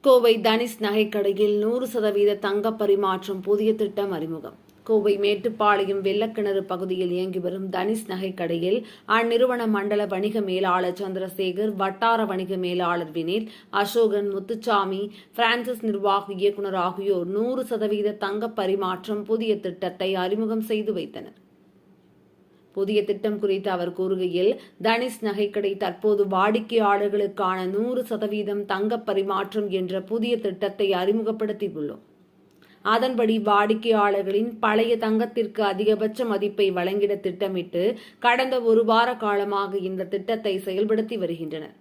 கோவை தனிஷ் நகைக்கடையில் 100% தங்க பரிமாற்றம் புதிய திட்டம் அறிமுகம். கோவை மேட்டுப்பாளையம் வெள்ளக்கிணறு பகுதியில் இயங்கி வரும் தனிஷ் நகைக்கடையில் அந்நிறுவன மண்டல வணிக மேலாளர் சந்திரசேகர், வட்டார வணிக மேலாளர் வினீத், அசோகன், முத்துச்சாமி, பிரான்சிஸ் நிர்வாக இயக்குநர் ஆகியோர் 100% தங்க பரிமாற்றம் புதிய திட்டத்தை அறிமுகம் செய்து வைத்தனர். புதிய திட்டம் குறித்து அவர் கூறுகையில், தனிஷ் நகைக்கடை தற்போது வாடிக்கையாளர்களுக்கான 100% தங்க பரிமாற்றம் என்ற புதிய திட்டத்தை அறிமுகப்படுத்தியுள்ளோம். அதன்படி வாடிக்கையாளர்களின் பழைய தங்கத்திற்கு அதிகபட்ச மதிப்பை வழங்கிட திட்டமிட்டு கடந்த ஒரு வார காலமாக இந்த திட்டத்தை செயல்படுத்தி வருகின்றனர்.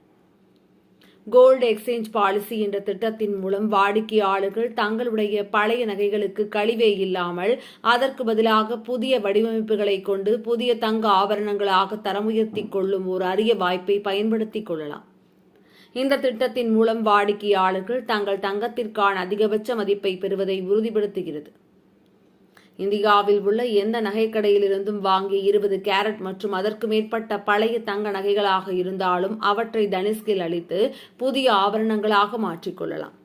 கோல்டு எக்ஸ்சேஞ்ச் பாலிசி என்ற திட்டத்தின் மூலம் வாடிக்கையாளர்கள் தங்களுடைய பழைய நகைகளுக்கு கழிவே இல்லாமல் அதற்கு பதிலாக புதிய வடிவமைப்புகளை கொண்டு புதிய தங்க ஆபரணங்களாக தரமுயர்த்திக் கொள்ளும் ஒரு அரிய வாய்ப்பை பயன்படுத்திக் கொள்ளலாம். இந்த திட்டத்தின் மூலம் வாடிக்கையாளர்கள் தங்கள் தங்கத்திற்கான அதிகபட்ச மதிப்பை பெறுவதை உறுதிப்படுத்துகிறது. இந்தியாவில் உள்ள எந்த நகைக்கடையிலிருந்தும் வாங்கிய 20 கேரட் மற்றும் அதற்கு மேற்பட்ட பழைய தங்க நகைகளாக இருந்தாலும் அவற்றை தனிஷ்கில் அளித்து புதிய ஆபரணங்களாக மாற்றிக்கொள்ளலாம்.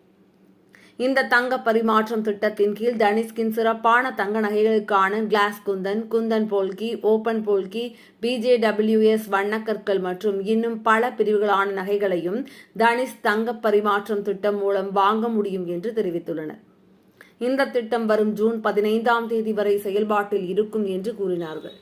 இந்த தங்க பரிமாற்றம் திட்டத்தின் கீழ் தனிஷ்கின் சிறப்பான தங்க நகைகளுக்கான glass kundan, kundan polki, open polki, BJWS வண்ணக்கற்கள் மற்றும் இன்னும் பல பிரிவுகளான நகைகளையும் தனிஷ் தங்க பரிமாற்றம் திட்டம் மூலம் வாங்க முடியும் என்று தெரிவித்துள்ளனர். இந்த திட்டம் வரும் ஜூன் 15ஆம் தேதி வரை செயல்பாட்டில் இருக்கும் என்று கூறினார்கள்.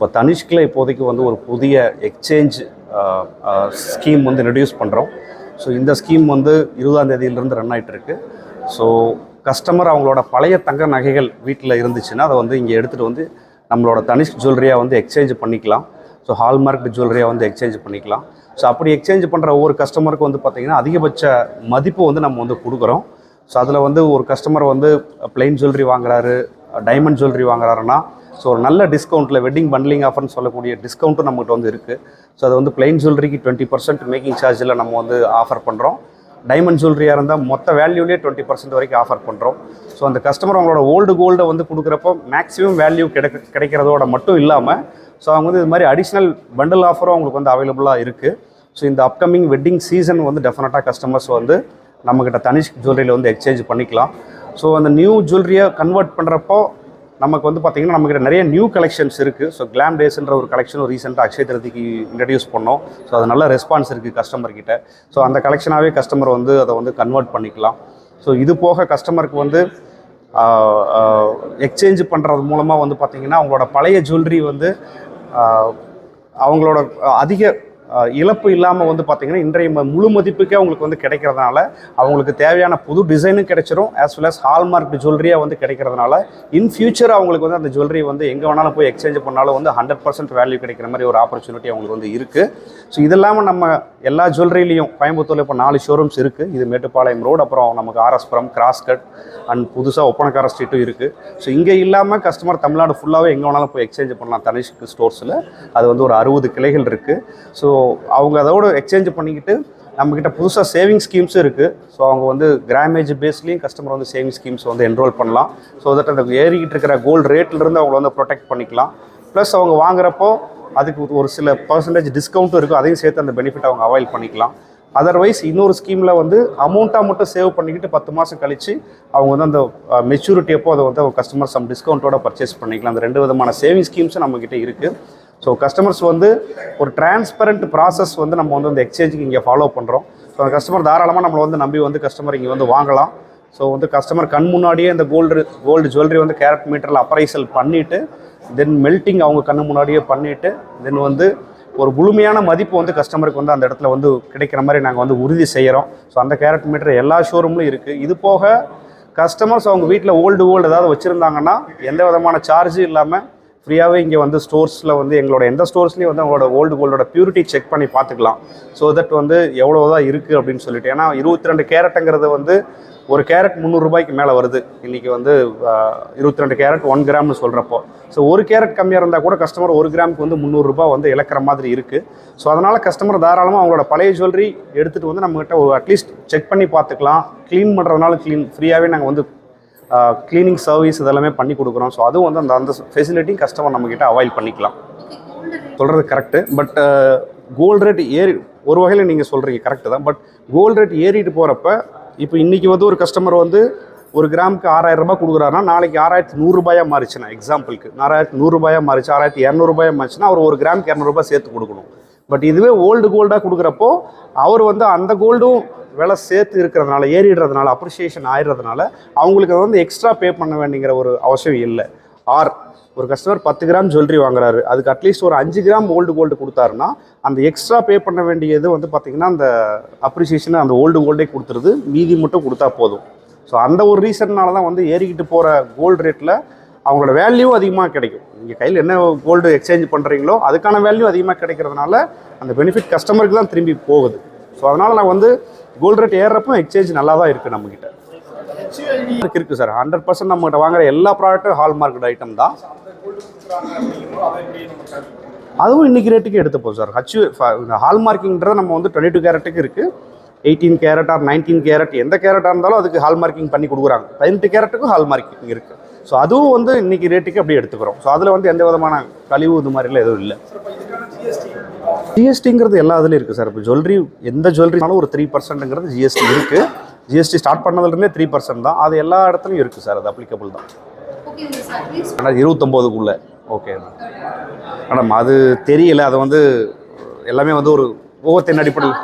இப்போ தனிஷ்கில் இப்போதைக்கு வந்து ஒரு புதிய எக்ஸ்சேஞ்ச் ஸ்கீம் வந்து இன்ட்ரடியூஸ் பண்ணுறோம். ஸோ இந்த ஸ்கீம் வந்து 20ஆம் தேதியிலிருந்து ரன் ஆகிட்டு இருக்கு. ஸோ கஸ்டமர் அவங்களோட பழைய தங்க நகைகள் வீட்டில் இருந்துச்சுன்னா அதை வந்து இங்கே எடுத்துகிட்டு வந்து நம்மளோட தனிஷ்க் ஜுவல்லரியாக வந்து எக்ஸ்சேஞ்ச் பண்ணிக்கலாம். ஸோ ஹால்மார்க் ஜுவல்லரியாக வந்து எக்ஸ்சேஞ்ச் பண்ணிக்கலாம். ஸோ அப்படி எக்ஸ்சேஞ்ச் பண்ணுற ஒவ்வொரு கஸ்டமருக்கு வந்து பார்த்திங்கன்னா அதிகபட்ச மதிப்பு வந்து நம்ம வந்து கொடுக்குறோம். ஸோ அதில் வந்து ஒரு கஸ்டமர் வந்து பிளெயின் ஜுவல்லரி வாங்குறாரு, டைமண்ட் ஜுவல்லரி வாங்குறாருன்னா ஸோ ஒரு நல்ல டிஸ்கவுண்ட்டில் வெட்டிங் பண்ட்லிங் ஆஃபர்னு சொல்லக்கூடிய டிஸ்கவுண்ட்டும் நம்மகிட்ட வந்து இருக்குது. ஸோ அது வந்து பிளெயின் ஜுவல்லரிக்கு 20% மேக்கிங் சார்ஜில் நம்ம வந்து ஆஃபர் பண்ணுறோம். டைமண்ட் ஜுவல்லரியாக இருந்தால் மொத்த வேல்யூலேயே 20% வரைக்கும் ஆஃபர் பண்ணுறோம். ஸோ அந்த கஸ்டமர் அவங்களோட ஓல்டு கோல்டை வந்து கொடுக்குறப்போ மேக்ஸிமம் வேல்யூ கிடைக்கிறதோட மட்டும் இல்லாமல் ஸோ அவங்க வந்து இது மாதிரி அடிஷ்னல் பண்டில் ஆஃபரும் அவங்களுக்கு வந்து அவைலபிளாக இருக்குது. ஸோ இந்த அப்கமிங் வெட்டிங் சீசன் வந்து டெஃபினட்டாக கஸ்டமர்ஸ் வந்து நம்மக்கிட்ட தனிஷ்க் ஜுவல்லரியில் வந்து எக்ஸ்சேஞ்ச் பண்ணிக்கலாம். ஸோ அந்த நியூ ஜுவல்லரியை கன்வெர்ட் பண்ணுறப்போ நமக்கு வந்து பார்த்திங்கன்னா நம்மக்கிட்ட நிறைய நியூ கலெக்ஷன்ஸ் இருக்குது. ஸோ கிளாம் டேஸ்ன்ற ஒரு கலெக்ஷன் ரீசெண்டாக அக்ஷய திருதிக்கு இன்ட்ரடியூஸ் பண்ணோம். ஸோ அது நல்ல ரெஸ்பான்ஸ் இருக்குது கஸ்டமர்கிட்ட. ஸோ அந்த கலெக்ஷனாகவே கஸ்டமர் வந்து அதை வந்து கன்வெர்ட் பண்ணிக்கலாம். ஸோ இது போக கஸ்டமருக்கு வந்து எக்ஸ்சேஞ்ச் பண்ணுறது மூலமாக வந்து பார்த்திங்கன்னா அவங்களோட பழைய ஜுவல்லரி வந்து அவங்களோட அதிக இழப்பு இல்லாமல் வந்து பார்த்திங்கன்னா இன்றைய முழு மதிப்புக்கே அவங்களுக்கு வந்து கிடைக்கிறதுனால அவங்களுக்கு தேவையான புது டிசைனும் கிடைச்சிரும். ஆஸ் வெல் அஸ் ஹால்மார்க் ஜுவல்லரியாக வந்து கிடைக்கிறதுனால இன் ஃபியூச்சர் அவங்களுக்கு வந்து அந்த ஜுவல்லரி வந்து எங்கே வேணாலும் போய் எக்ஸ்சேஞ்ச் பண்ணாலும் வந்து 100% வேல்யூ கிடைக்கிற மாதிரி ஒரு ஆப்பர்ச்சுனிட்டி அவங்களுக்கு வந்து இருக்குது. ஸோ இது இல்லாமல் நம்ம எல்லா ஜுவல்லரிலையும் கோயம்புத்தூரில் இப்போ 4 ஷோரூம்ஸ் இருக்குது. இது மேட்டுப்பாளையம் ரோடு, அப்புறம் நமக்கு ஆர்எஸ்புரம், கிராஸ்கட் அண்ட் புதுசாக ஒப்பனக்கார ஸ்ட்ரீட்டும் இருக்குது. ஸோ இங்கே இல்லாமல் கஸ்டமர் தமிழ்நாடு ஃபுல்லாகவே எங்கே வேணாலும் போய் எக்ஸ்சேஞ்ச் பண்ணலாம் தனிஷ்க் ஸ்டோர்ஸில். அது வந்து ஒரு 60 கிளைகள் இருக்குது. ஸோ அவங்க அதோடு எக்ஸ்சேஞ்ச் பண்ணிக்கிட்டு நம்மக்கிட்ட புதுசாக சேவிங் ஸ்கீம்ஸும் இருக்குது. ஸோ அவங்க வந்து கிராமேஜ் பேஸ்லேயும் கஸ்டமர் வந்து சேவிங் ஸ்கீம்ஸ் வந்து என்ரோல் பண்ணலாம். ஸோ தட் அந்த ஏறிக்கிட்டு இருக்கிற கோல்டு ரேட்லேருந்து அவங்கள வந்து ப்ரொடெக்ட் பண்ணிக்கலாம். ப்ளஸ் அவங்க வாங்குறப்போ அதுக்கு ஒரு சில பர்சன்டேஜ் டிஸ்கவுண்ட்டும் இருக்கும். அதையும் சேர்த்து அந்த பெனிஃபிட் அவங்க அவைல் பண்ணிக்கலாம். அதர்வைஸ் இன்னொரு ஸ்கீமில் வந்து அமௌண்ட்டாக மட்டும் சேவ் பண்ணிக்கிட்டு 10 மாதம் கழித்து அவங்க வந்து அந்த மெச்சூரிட்டி அப்போ அதை வந்து கஸ்டமர் சம் டிஸ்கவுண்ட்டோட பர்ச்சேஸ் பண்ணிக்கலாம். அந்த 2 விதமான சேவிங் ஸ்கீம்ஸும் நம்மக்கிட்ட இருக்குது. ஸோ கஸ்டமர்ஸ் வந்து ஒரு டிரான்ஸ்பரண்ட் ப்ராசஸ் வந்து நம்ம வந்து அந்த எக்ஸ்சேஞ்சுக்கு இங்கே ஃபாலோ பண்ணுறோம். ஸோ அந்த கஸ்டமர் தாராளமாக நம்மளை வந்து நம்பி வந்து கஸ்டமர் இங்கே வந்து வாங்கலாம். ஸோ வந்து கஸ்டமர் கண் முன்னாடியே இந்த கோல்டு ஜுவல்லரி வந்து கேரட் மீட்டரில் அப்ரைசல் பண்ணிவிட்டு தென் மெல்ட்டிங் அவங்க கண்ணு முன்னாடியே பண்ணிவிட்டு தென் வந்து ஒரு முழுமையான மதிப்பு வந்து கஸ்டமருக்கு வந்து அந்த இடத்துல வந்து கிடைக்கிற மாதிரி நாங்கள் வந்து உறுதி செய்கிறோம். ஸோ அந்த கேரட் மீட்டர் எல்லா ஷோரூம்லையும் இருக்குது. இது போக கஸ்டமர்ஸ் அவங்க வீட்டில் ஓல்டு ஏதாவது வச்சுருந்தாங்கன்னா எந்த விதமான சார்ஜும் இல்லாமல் ஃப்ரீயாகவே இங்கே வந்து ஸ்டோர்ஸில் வந்து எங்களோட எந்த ஸ்டோர்ஸ்லேயும் வந்து அவங்களோட ஓல்டு கோல்டோட பியூரிட்டி செக் பண்ணி பார்த்துக்கலாம். ஸோ தட் வந்து எவ்வளோ தான் இருக்குது அப்படின்னு சொல்லிட்டு. ஏன்னா 22 கேரட்டுங்கிறது வந்து ஒரு கேரட் 300 ரூபாய்க்கு மேலே வருது. இன்றைக்கி வந்து 22 கேரட் 1 கிராம்னு சொல்கிறப்போ ஸோ ஒரு கேரட் கம்மியாக இருந்தால் கூட கஸ்டமர் 1 கிராமுக்கு வந்து 300 ரூபாய் வந்து இழக்கிற மாதிரி இருக்குது. ஸோ அதனால் கஸ்டமர் தாராளமாக அவங்களோட பழைய ஜுவல்லரி எடுத்துகிட்டு வந்து நம்மகிட்ட ஒரு அட்லீஸ்ட் செக் பண்ணி பார்த்துக்கலாம். க்ளீன் பண்ணுறதுனால ஃப்ரீயாகவே நாங்கள் வந்து க்ளீனிங் சர்வீஸ் இதெல்லாமே பண்ணி கொடுக்குறோம். ஸோ அதுவும் வந்து அந்த ஃபெசிலிட்டி கஸ்டமர் நம்மக்கிட்ட அவைல் பண்ணிக்கலாம். சொல்கிறது கரெக்டு. பட் கோல்டு ரேட் ஒரு வகையில் நீங்கள் சொல்கிறீங்க கரெக்டு தான். பட் கோல்டு ரேட் ஏறிட்டு போகிறப்ப இப்போ இன்றைக்கி வந்து ஒரு கஸ்டமர் வந்து 1 கிராமுக்கு 6000 ரூபாய் கொடுக்குறாருன்னா நாளைக்கு 6100 ரூபாயாக மாறிச்சுன்னா எக்ஸாம்பிளுக்கு 6100 ரூபாயாக மாறிச்சு 6200 ரூபாயாக மாறிச்சுன்னா அவர் 1 கிராமுக்கு 200 ரூபாய் சேர்த்து கொடுக்கணும். பட் இதுவே ஓல்டு கோல்டாக கொடுக்குறப்போ அவர் வந்து அந்த கோல்டும் விலை சேர்த்து இருக்கிறதுனால ஏறிடுறதுனால அப்ரிஷியேஷன் ஆயிடுறதுனால அவங்களுக்கு வந்து எக்ஸ்ட்ரா பே பண்ண வேண்டிங்கிற ஒரு அவசியம் இல்லை. ஒரு கஸ்டமர் 10 கிராம் ஜுவல்லரி வாங்குறாரு, அதுக்கு அட்லீஸ்ட் ஒரு 5 கிராம் ஓல்டு கோல்டு கொடுத்தாருன்னா அந்த எக்ஸ்ட்ரா பே பண்ண வேண்டியது வந்து பார்த்திங்கன்னா அந்த அப்ரிஷியேஷனை அந்த ஓல்டு கோல்டே கொடுத்துருது, மீதி மட்டும் கொடுத்தா போதும். ஸோ அந்த ஒரு ரீசன்னால தான் வந்து ஏறிக்கிட்டு போகிற கோல்டு ரேட்டில் அவங்களோட வேல்யூ அதிகமாக கிடைக்கும். நீங்கள் கையில் என்ன கோல்டு எக்ஸ்சேஞ்ச் பண்ணுறீங்களோ அதுக்கான வேல்யூ அதிகமாக கிடைக்கிறதுனால அந்த பெனிஃபிட் கஸ்டமருக்கு தான் திரும்பி போகுது. ஸோ அதனால் நான் வந்து கோல்டு ரேட் ஏறுறப்போ எக்ஸ்சேஞ்ச் நல்லா தான் இருக்குது நம்மக்கிட்ட இருக்குது சார். 100% நம்மகிட்ட வாங்குற எல்லா ப்ராடக்ட்டும் ஹால்மார்க் ஐட்டம் தான். அதுவும் இன்றைக்கி ரேட்டுக்கு எடுத்துப்போம் சார். ஹால்மார்க்கிங்கிறத நம்ம வந்து 22 கேரட்டுக்கு இருக்குது, 18 கேரட் ஆர் 19 கேரட் எந்த கேரட்டாக இருந்தாலும் அதுக்கு ஹால்மார்க்கிங் பண்ணி கொடுக்குறாங்க. 18 கேரட்டுக்கும் ஹால்மார்க்கிங் இருக்குது. ஸோ அதுவும் வந்து இன்றைக்கி ரேட்டுக்கு அப்படியே எடுத்துக்கிறோம். ஸோ அதில் வந்து எந்த விதமான கழிவு இது மாதிரிலாம் எதுவும் இல்லை. ஜிஎஸ்டிங்கிறது எல்லா இதுலையும் இருக்குது சார். இப்போ ஜுவல்லரி எந்த ஜுவல்லரினாலும் ஒரு 3%ங்கிறது ஜிஎஸ்டி இருக்குது. ஜிஎஸ்டி ஸ்டார்ட் பண்ணதுலேருந்தே 3% தான். அது எல்லா இடத்துலையும் இருக்குது சார். அது அப்ளிகபிள் தான். 29க்குள்ளே ஓகே மேடம். அது தெரியல. அதை வந்து எல்லாமே வந்து ஒரு ஒவ்வொருத்தின் அடிப்படையில்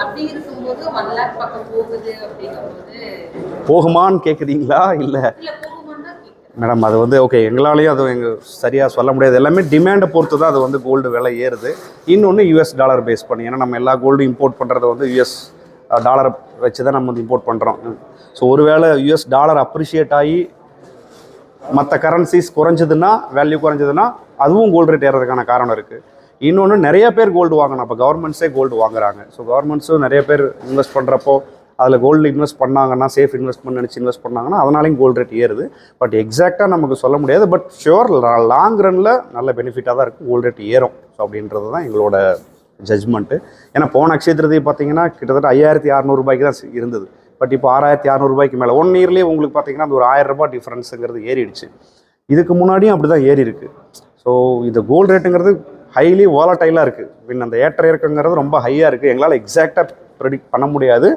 அப்படி இருக்கும்போது 1 lakh பக்கம் போகுது அப்படிங்கும்போது போகுமான்னு கேட்குறீங்களா? இல்லை போகுமான்னு தான் கேட்குறேன். மேடம், அது வந்து ஓகே, எங்களாலேயும் அது எங்கள் சரியாக சொல்ல முடியாது. எல்லாமே டிமாண்டை பொறுத்து தான் அது வந்து கோல்டு விலை ஏறுது. இன்னொன்று யூஎஸ் டாலர் பேஸ் பண்ணி, ஏன்னா நம்ம எல்லா கோல்டும் இம்போர்ட் பண்ணுறது வந்து யூஎஸ் டாலரை வச்சு தான் நம்ம வந்து இம்போர்ட் பண்ணுறோம். ஸோ ஒருவேளை யூஎஸ் டாலர் அப்ரிஷியேட் ஆகி மற்ற கரன்சிஸ் குறைஞ்சதுன்னா, வேல்யூ குறைஞ்சதுன்னா அதுவும் கோல்டு ரேட் ஏறதுக்கான காரணம் இருக்குது. இன்னொன்று நிறைய பேர் கோல்டு வாங்கணும். அப்போ கவர்மெண்ட்ஸே கோல்டு வாங்குறாங்க. ஸோ கவர்மெண்ட்ஸும் நிறைய பேர் இன்வெஸ்ட் பண்ணுறப்போ அதில் கோல்டு இன்வெஸ்ட் பண்ணாங்கன்னா, சேஃப் இன்வெஸ்ட்மெண்ட் நினச்சி இன்வெஸ்ட் பண்ணாங்கன்னா அதனாலையும் கோல்டு ரேட் ஏறுது. பட் எக்ஸாக்டாக நமக்கு சொல்ல முடியாது. பட் ஷுவர் லாங் ரனில் நல்ல பெனிஃபிட்டாக தான் இருக்குது, கோல்டு ரேட் ஏறும். ஸோ அப்படின்றது தான் எங்களோட ஜட்ஜ்மெண்ட்டு. ஏன்னா போன அக்ஷய திருதியை பார்த்தீங்கன்னா கிட்டத்தட்ட 5600 ரூபாய்க்கு தான் இருந்தது. பட் இப்போ 6600 ரூபாய்க்கு மேலே 1 இயர்லேயே உங்களுக்கு பார்த்தீங்கன்னா அந்த ஒரு 1000 ரூபாய் டிஃப்ரென்ஸுங்கிறது ஏறிடுச்சு. இதுக்கு முன்னாடியும் அப்படி தான் ஏறி இருக்குது. ஸோ இந்த கோல்டு ரேட்டுங்கிறது ஹைலி வாலட்டைலாக இருக்குது. பின் அந்த ஏற்ற இறக்கங்கிறது ரொம்ப ஹையாக இருக்குது. எங்களால் எக்ஸாக்டாக ப்ரெடிக்ட் பண்ண முடியாது.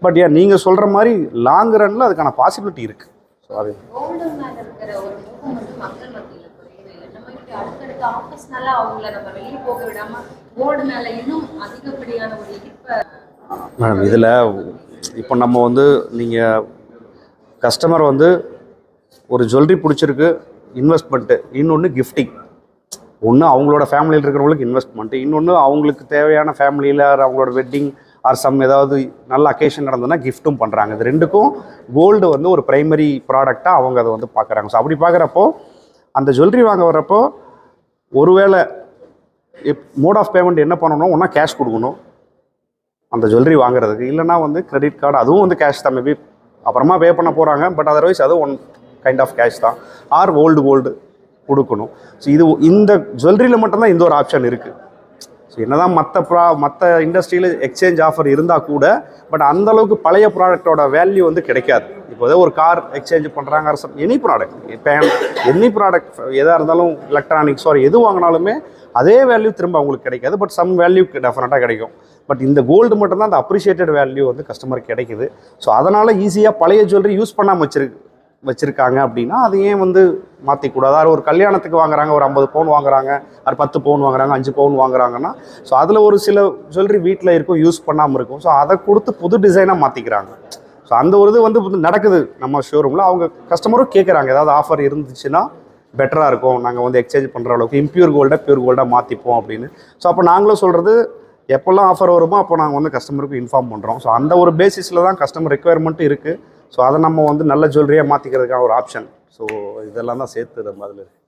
பட் ஏன் நீங்கள் சொல்கிற மாதிரி லாங் ரனில் அதுக்கான பாசிபிலிட்டி இருக்குது. ஸோ அது கோல்டு மேல இருக்கிற ஒரு மோகம் வந்து மக்கள் மத்தியில் குறையவே இல்லை. நம்ம இப்படி அடுத்தடுத்த ஆஃபர்ஸ்னால அவங்கள நம்ம வெளியே போக விடாம கோல்டு மேல இன்னும் அதிகப்படியான ஒரு ஈர்ப்பை. மேடம், இதில் இப்போ நம்ம வந்து நீங்கள் கஸ்டமர் வந்து ஒரு ஜுவல்லரி பிடிச்சிருக்கு, இன்வெஸ்ட்மெண்ட்டு, இன்னொன்று கிஃப்டிங். ஒன்று அவங்களோட ஃபேமிலியில் இருக்கிறவங்களுக்கு இன்வெஸ்ட்மெண்ட்டு, இன்னொன்று அவங்களுக்கு தேவையான ஃபேமிலியில் அவங்களோட வெட்டிங் ஆர் சம் ஏதாவது நல்ல அக்கேஷன் நடந்ததுன்னா கிஃப்ட்டும் பண்ணுறாங்க. இது ரெண்டுக்கும் கோல்டு வந்து ஒரு ப்ரைமரி ப்ராடக்டாக அவங்க அதை வந்து பார்க்குறாங்க. ஸோ அப்படி பார்க்குறப்போ அந்த ஜுவல்லரி வாங்க வர்றப்போ ஒருவேளை மோட் ஆஃப் பேமெண்ட் என்ன பண்ணணும், ஒன்றா கேஷ் கொடுக்கணும் அந்த ஜுவல்லரி வாங்குறதுக்கு, இல்லைனா வந்து கிரெடிட் கார்டு, அதுவும் வந்து கேஷ் தான். மேபி அப்புறமா பே பண்ண போகிறாங்க. பட் அதர்வைஸ் அது ஒன் கைண்ட் ஆஃப் கேஷ் தான். ஆர் கோல்டு கொடுக்கணும். ஸோ இது இந்த ஜுவல்லரியில் மட்டும்தான் இந்த ஒரு ஆப்ஷன் இருக்குது. ஸோ என்ன தான் மற்ற இண்டஸ்ட்ரியில் எக்ஸ்சேஞ்ச் ஆஃபர் இருந்தால் கூட பட் அந்தளவுக்கு பழைய ப்ராடக்டோட வேல்யூ வந்து கிடைக்காது. இப்போ ஒரு கார் எக்ஸ்சேஞ்ச் பண்ணுறாங்க, எனி ப்ராடக்ட், இப்போ எனி ப்ராடக்ட் எதாக இருந்தாலும் எலக்ட்ரானிக்ஸ் ஆர் எது வாங்கினாலுமே அதே வேல்யூ திரும்ப அவங்களுக்கு கிடைக்காது. பட் சம் வேல்யூ டெஃபினட்டாக கிடைக்கும். பட் இந்த கோல்டு மட்டும்தான் அந்த அப்ரிஷியேட்டட் வேல்யூ வந்து கஸ்டமருக்கு கிடைக்குது. ஸோ அதனால் ஈஸியாக பழைய ஜுவல்லரி யூஸ் பண்ணாமல் வச்சுருக்காங்க அப்படின்னா அது ஏன் வந்து மாற்றிக்கூடாது? ஒரு கல்யாணத்துக்கு வாங்குறாங்க, ஒரு 50 பவுன் வாங்குறாங்க, ஒரு 10 பவுன் வாங்குறாங்க, 5 பவுன் வாங்குறாங்கன்னா ஸோ அதில் ஒரு சில ஜுவல்லரி வீட்டில் இருக்கும், யூஸ் பண்ணாமல் இருக்கும். ஸோ அதை கொடுத்து புது டிசைனாக மாற்றிக்கிறாங்க. ஸோ அந்த ஒரு இது வந்து நடக்குது நம்ம ஷோரூமில். அவங்க கஸ்டமரும் கேட்குறாங்க, ஏதாவது ஆஃபர் இருந்துச்சுன்னா பெட்டராக இருக்கும், நாங்கள் வந்து எக்ஸ்சேஞ்ச் பண்ணுற அளவுக்கு பியூர் கோல்டாக மாற்றிப்போம் அப்படின்னு. ஸோ அப்போ நாங்களும் சொல்கிறது, எப்போல்லாம் ஆஃபர் வருமோ அப்போ நாங்கள் வந்து கஸ்டமருக்கு இன்ஃபார்ம் பண்ணுறோம். ஸோ அந்த ஒரு பேசிஸில் தான் கஸ்டமர் ரெக்குயர்மெண்ட்டும் இருக்குது. ஸோ அதை நம்ம வந்து நல்ல ஜுவல்லரியாக மாற்றிக்கிறதுக்கான ஒரு ஆப்ஷன். ஸோ இதெல்லாம் தான் சேர்த்து நம்ம அதில் இருக்குது.